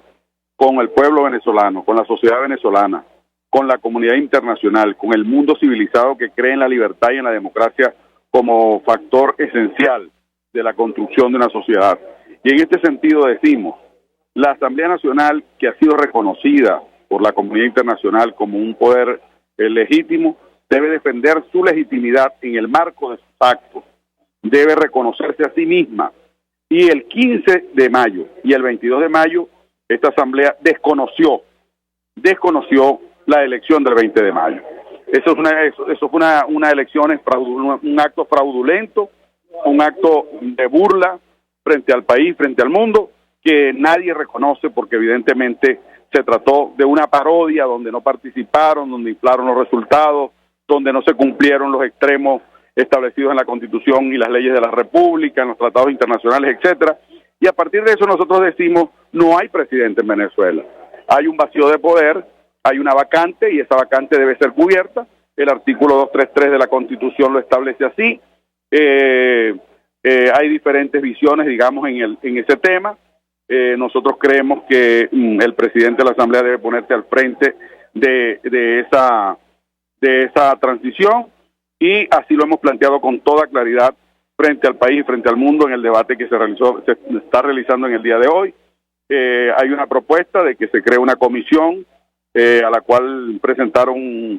con el pueblo venezolano, con la sociedad venezolana, con la comunidad internacional, con el mundo civilizado que cree en la libertad y en la democracia como factor esencial de la construcción de una sociedad. Y en este sentido decimos, la Asamblea Nacional, que ha sido reconocida por la comunidad internacional como un poder legítimo, debe defender su legitimidad en el marco de sus actos, debe reconocerse a sí misma. Y el 15 de mayo y el 22 de mayo, esta asamblea desconoció la elección del 20 de mayo. Eso fue una elección, un acto fraudulento, un acto de burla frente al país, frente al mundo, que nadie reconoce porque evidentemente se trató de una parodia donde no participaron, donde inflaron los resultados, donde no se cumplieron los extremos establecidos en la Constitución y las leyes de la República, en los tratados internacionales, etcétera. Y a partir de eso nosotros decimos, no hay presidente en Venezuela. Hay un vacío de poder, hay una vacante y esa vacante debe ser cubierta. El artículo 233 de la Constitución lo establece así. Hay diferentes visiones, digamos, en ese tema. Nosotros creemos que el presidente de la Asamblea debe ponerse al frente de esa transición, y así lo hemos planteado con toda claridad frente al país, frente al mundo, en el debate que se está realizando en el día de hoy. Hay una propuesta de que se cree una comisión a la cual presentaron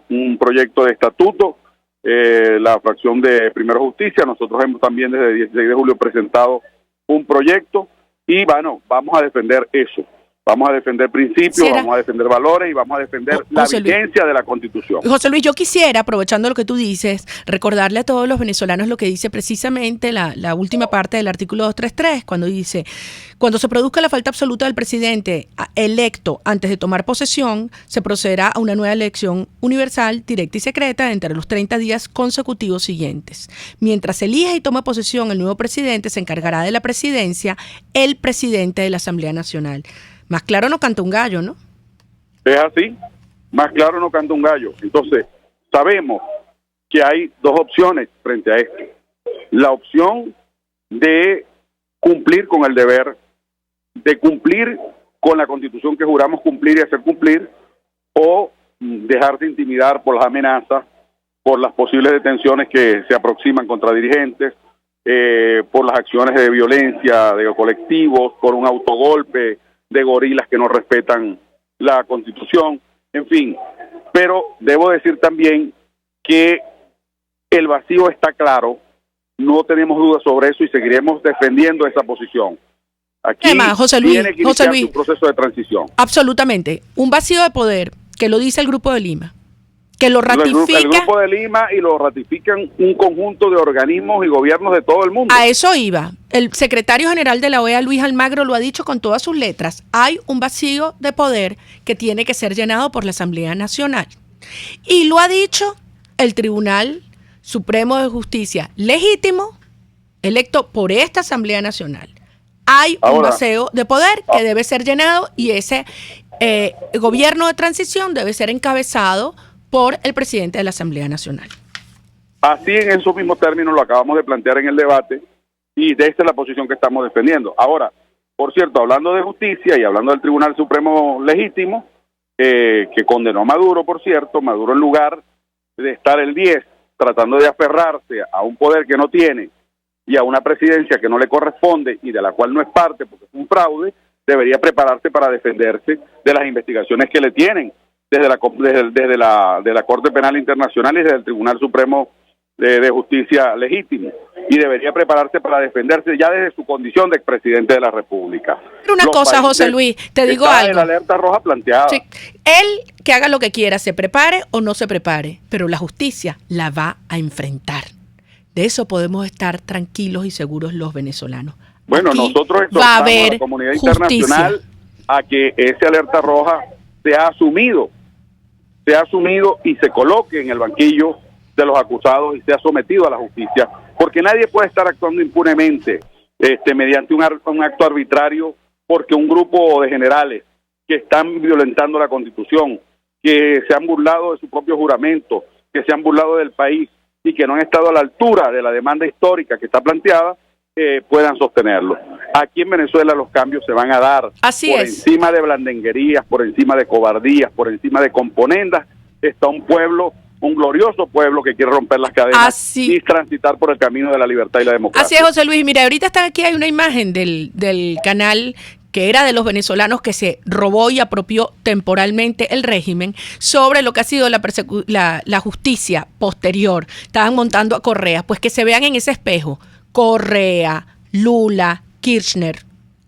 un proyecto de estatuto, la fracción de Primero Justicia. Nosotros hemos también desde el 16 de julio presentado un proyecto, y bueno, vamos a defender eso. Vamos a defender principios, vamos a defender valores y vamos a defender la vigencia de la Constitución. José Luis, yo quisiera, aprovechando lo que tú dices, recordarle a todos los venezolanos lo que dice precisamente la última parte del artículo 233, cuando dice: cuando se produzca la falta absoluta del presidente electo antes de tomar posesión, se procederá a una nueva elección universal, directa y secreta entre los 30 días consecutivos siguientes. Mientras se elija y toma posesión el nuevo presidente, se encargará de la presidencia el presidente de la Asamblea Nacional. Más claro no canta un gallo, ¿no? Es así, más claro no canta un gallo. Entonces, sabemos que hay dos opciones frente a esto. La opción de cumplir con el deber, de cumplir con la Constitución que juramos cumplir y hacer cumplir, o dejarse intimidar por las amenazas, por las posibles detenciones que se aproximan contra dirigentes, por las acciones de violencia de colectivos, por un autogolpe de gorilas que no respetan la Constitución, en fin. Pero debo decir también que el vacío está claro, no tenemos dudas sobre eso y seguiremos defendiendo esa posición. Aquí además, José Luis, tiene que iniciarse un proceso de transición. Absolutamente, un vacío de poder que lo dice el Grupo de Lima, que lo ratifica. El Grupo de Lima, y lo ratifican un conjunto de organismos y gobiernos de todo el mundo. A eso iba. El secretario general de la OEA, Luis Almagro, lo ha dicho con todas sus letras. Hay un vacío de poder que tiene que ser llenado por la Asamblea Nacional. Y lo ha dicho el Tribunal Supremo de Justicia, legítimo, electo por esta Asamblea Nacional. Hay un vacío de poder que debe ser llenado, y ese gobierno de transición debe ser encabezado por el presidente de la Asamblea Nacional. Así, en esos mismos términos, lo acabamos de plantear en el debate, y esta es la posición que estamos defendiendo. Ahora, por cierto, hablando de justicia y hablando del Tribunal Supremo legítimo, que condenó a Maduro, por cierto, Maduro, en lugar de estar el 10 tratando de aferrarse a un poder que no tiene y a una presidencia que no le corresponde y de la cual no es parte porque es un fraude, debería prepararse para defenderse de las investigaciones que le tienen desde la Corte Penal Internacional y desde el Tribunal Supremo de Justicia legítimo, y debería prepararse para defenderse ya desde su condición de expresidente de la República. Pero una cosa, José Luis, te digo algo. La alerta roja planteada. Sí. Él que haga lo que quiera, se prepare o no se prepare, pero la justicia la va a enfrentar. De eso podemos estar tranquilos y seguros los venezolanos. Bueno, aquí nosotros exhortamos a la comunidad internacional a que ese alerta roja sea asumido y se coloque en el banquillo de los acusados y sea sometido a la justicia, porque nadie puede estar actuando impunemente mediante un acto arbitrario, porque un grupo de generales que están violentando la Constitución, que se han burlado de su propio juramento, que se han burlado del país y que no han estado a la altura de la demanda histórica que está planteada, puedan sostenerlo. Aquí en Venezuela los cambios se van a dar encima de blandenguerías, por encima de cobardías, por encima de componendas. Está un pueblo, un glorioso pueblo que quiere romper las cadenas y transitar por el camino de la libertad y la democracia. Así es, José Luis. Mira, ahorita está aquí, hay una imagen del canal que era de los venezolanos que se robó y apropió temporalmente el régimen, sobre lo que ha sido la justicia posterior. Estaban montando a Correa, pues que se vean en ese espejo. Correa, Lula, Kirchner,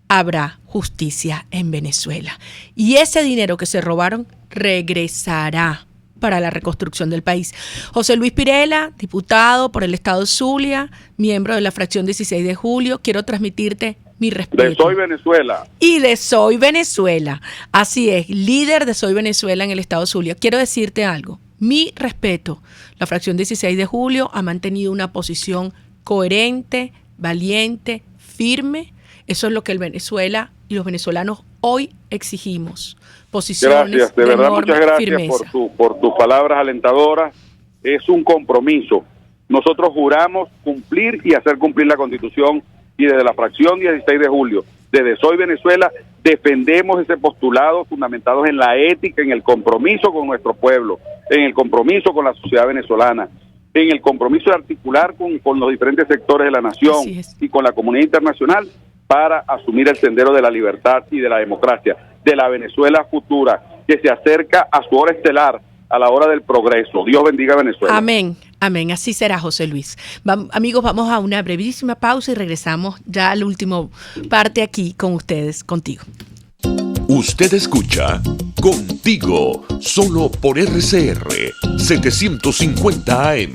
habrá justicia en Venezuela. Y ese dinero que se robaron regresará para la reconstrucción del país. José Luis Pirela, diputado por el estado Zulia, miembro de la fracción 16 de julio, quiero transmitirte mi respeto. De Soy Venezuela. Y de Soy Venezuela. Así es, líder de Soy Venezuela en el estado Zulia. Quiero decirte algo, mi respeto. La fracción 16 de julio ha mantenido una posición coherente, valiente, firme. Eso es lo que el Venezuela y los venezolanos hoy exigimos. Posiciones gracias, de verdad, muchas gracias firmeza. por tus palabras alentadoras. Es un compromiso. Nosotros juramos cumplir y hacer cumplir la Constitución, y desde la fracción 16 de julio, desde Soy Venezuela, defendemos ese postulado fundamentado en la ética, en el compromiso con nuestro pueblo, en el compromiso con la sociedad venezolana, en el compromiso de articular con los diferentes sectores de la nación y con la comunidad internacional para asumir el sendero de la libertad y de la democracia, de la Venezuela futura, que se acerca a su hora estelar, a la hora del progreso. Dios bendiga a Venezuela. Amén, amén. Así será, José Luis. Amigos, vamos a una brevísima pausa y regresamos ya a la última parte aquí con ustedes, contigo. Usted escucha Contigo, solo por RCR 750 AM.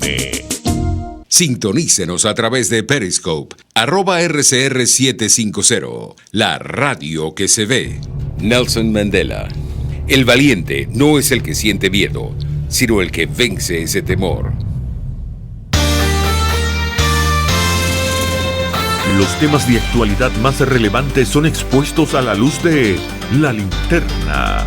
Sintonícenos a través de Periscope, @RCR750, la radio que se ve. Nelson Mandela. El valiente no es el que siente miedo, sino el que vence ese temor. Los temas de actualidad más relevantes son expuestos a la luz de La Linterna.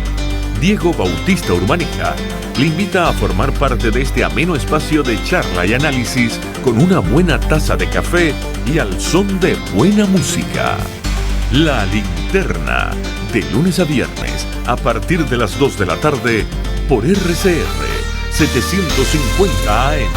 Diego Bautista Urbaneja le invita a formar parte de este ameno espacio de charla y análisis con una buena taza de café y al son de buena música. La Linterna, de lunes a viernes, a partir de las 2 de la tarde, por RCR 750 AM.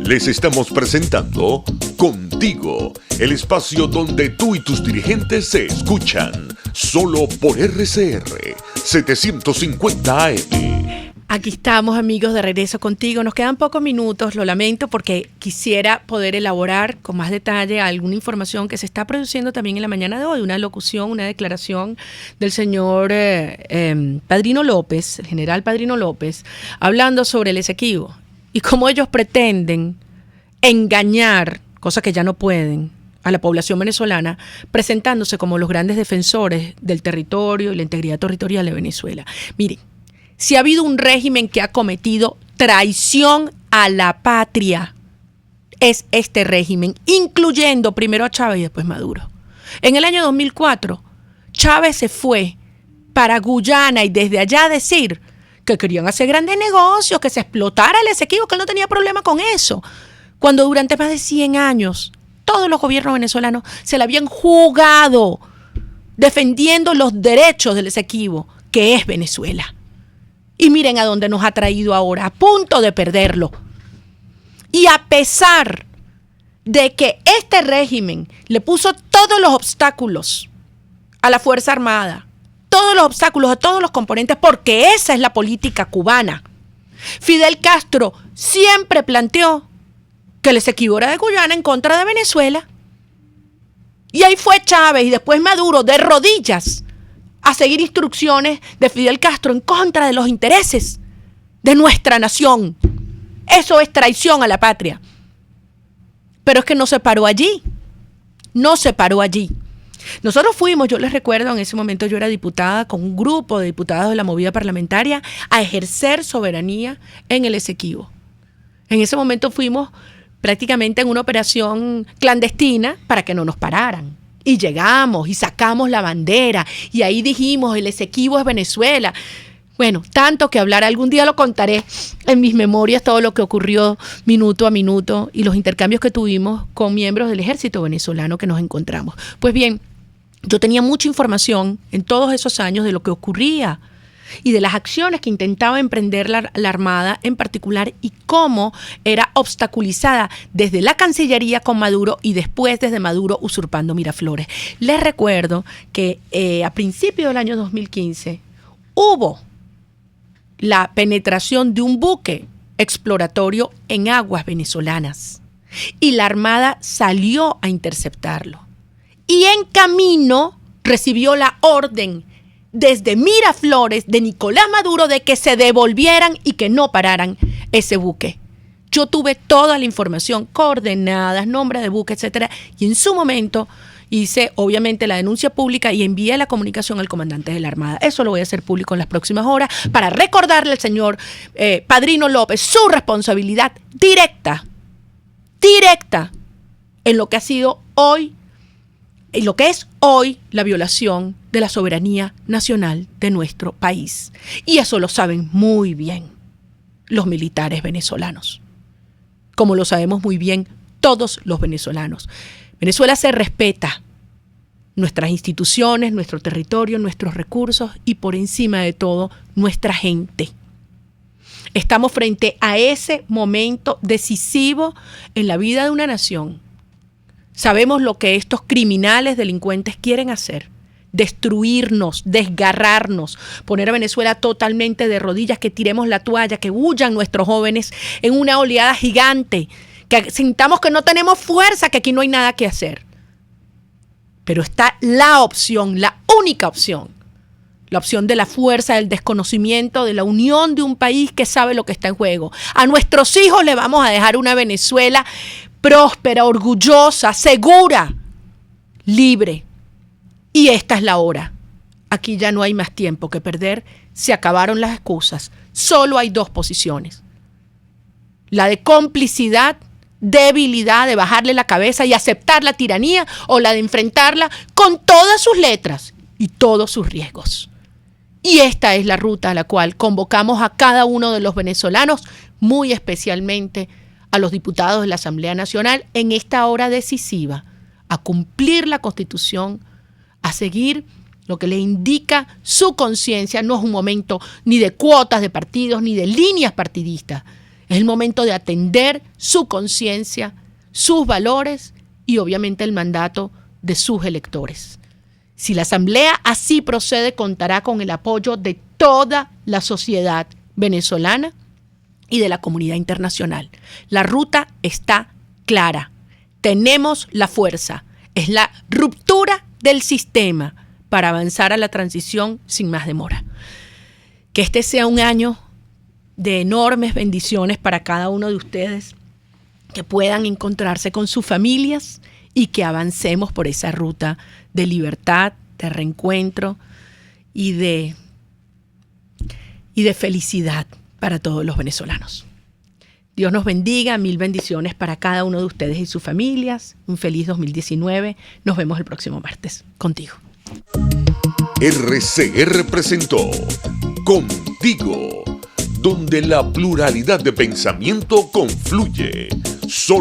Les estamos presentando Contigo, el espacio donde tú y tus dirigentes se escuchan, solo por RCR 750 AM. Aquí estamos, amigos, de regreso contigo. Nos quedan pocos minutos, lo lamento, porque quisiera poder elaborar con más detalle alguna información que se está produciendo también en la mañana de hoy, una locución, una declaración del señor Padrino López, el general Padrino López, hablando sobre el Esequibo y cómo ellos pretenden engañar, cosa que ya no pueden, a la población venezolana, presentándose como los grandes defensores del territorio y la integridad territorial de Venezuela. Miren, si ha habido un régimen que ha cometido traición a la patria, es este régimen, incluyendo primero a Chávez y después Maduro. En el año 2004, Chávez se fue para Guyana y desde allá decir que querían hacer grandes negocios, que se explotara el Esequibo, que él no tenía problema con eso, cuando durante más de 100 años todos los gobiernos venezolanos se la habían jugado defendiendo los derechos del Esequibo, que es Venezuela. Y miren a dónde nos ha traído ahora, a punto de perderlo. Y a pesar de que este régimen le puso todos los obstáculos a la Fuerza Armada, todos los obstáculos a todos los componentes, porque esa es la política cubana. Fidel Castro siempre planteó que el Esequibo era de Guyana en contra de Venezuela. Y ahí fue Chávez y después Maduro de rodillas a seguir instrucciones de Fidel Castro en contra de los intereses de nuestra nación. Eso es traición a la patria. Pero es que no se paró allí. No se paró allí. Nosotros fuimos, yo les recuerdo, en ese momento yo era diputada con un grupo de diputados de la movida parlamentaria a ejercer soberanía en el Esequibo. En ese momento fuimos prácticamente en una operación clandestina para que no nos pararan. Y llegamos y sacamos la bandera y ahí dijimos, el Esequibo es Venezuela. Bueno, tanto que hablar, algún día lo contaré en mis memorias, todo lo que ocurrió minuto a minuto y los intercambios que tuvimos con miembros del ejército venezolano que nos encontramos. Pues bien, yo tenía mucha información en todos esos años de lo que ocurría y de las acciones que intentaba emprender la Armada en particular y cómo era obstaculizada desde la Cancillería con Maduro y después desde Maduro usurpando Miraflores. Les recuerdo que a principios del año 2015 hubo la penetración de un buque exploratorio en aguas venezolanas y la Armada salió a interceptarlo. Y en camino recibió la orden desde Miraflores de Nicolás Maduro de que se devolvieran y que no pararan ese buque. Yo tuve toda la información, coordenadas, nombre de buque, etcétera, y en su momento hice obviamente la denuncia pública y envié la comunicación al comandante de la Armada. Eso lo voy a hacer público en las próximas horas para recordarle al señor Padrino López su responsabilidad directa en lo que ha sido hoy, en lo que es hoy la violación de la soberanía nacional de nuestro país. Y eso lo saben muy bien los militares venezolanos, como lo sabemos muy bien todos los venezolanos. Venezuela se respeta. Nuestras instituciones, nuestro territorio, nuestros recursos y por encima de todo, nuestra gente. Estamos frente a ese momento decisivo en la vida de una nación. Sabemos lo que estos criminales, delincuentes quieren hacer. Destruirnos, desgarrarnos, poner a Venezuela totalmente de rodillas, que tiremos la toalla, que huyan nuestros jóvenes en una oleada gigante, que sintamos que no tenemos fuerza, que aquí no hay nada que hacer. Pero está la opción, la única opción, la opción de la fuerza, del desconocimiento, de la unión de un país que sabe lo que está en juego. A nuestros hijos le vamos a dejar una Venezuela próspera, orgullosa, segura, libre. Y esta es la hora. Aquí ya no hay más tiempo que perder. Se acabaron las excusas. Solo hay dos posiciones. La de complicidad, debilidad, de bajarle la cabeza y aceptar la tiranía, o la de enfrentarla con todas sus letras y todos sus riesgos. Y esta es la ruta a la cual convocamos a cada uno de los venezolanos, muy especialmente a los diputados de la Asamblea Nacional, en esta hora decisiva, a cumplir la Constitución, a seguir lo que le indica su conciencia. No es un momento ni de cuotas de partidos, ni de líneas partidistas. Es el momento de atender su conciencia, sus valores y obviamente el mandato de sus electores. Si la Asamblea así procede, contará con el apoyo de toda la sociedad venezolana y de la comunidad internacional. La ruta está clara. Tenemos la fuerza. Es la ruptura del sistema para avanzar a la transición sin más demora. Que este sea un año de enormes bendiciones para cada uno de ustedes, que puedan encontrarse con sus familias y que avancemos por esa ruta de libertad, de reencuentro y de felicidad para todos los venezolanos. Dios nos bendiga, mil bendiciones para cada uno de ustedes y sus familias. Un feliz 2019. Nos vemos el próximo martes. Contigo. RCR presentó Contigo, donde la pluralidad de pensamiento confluye. Solo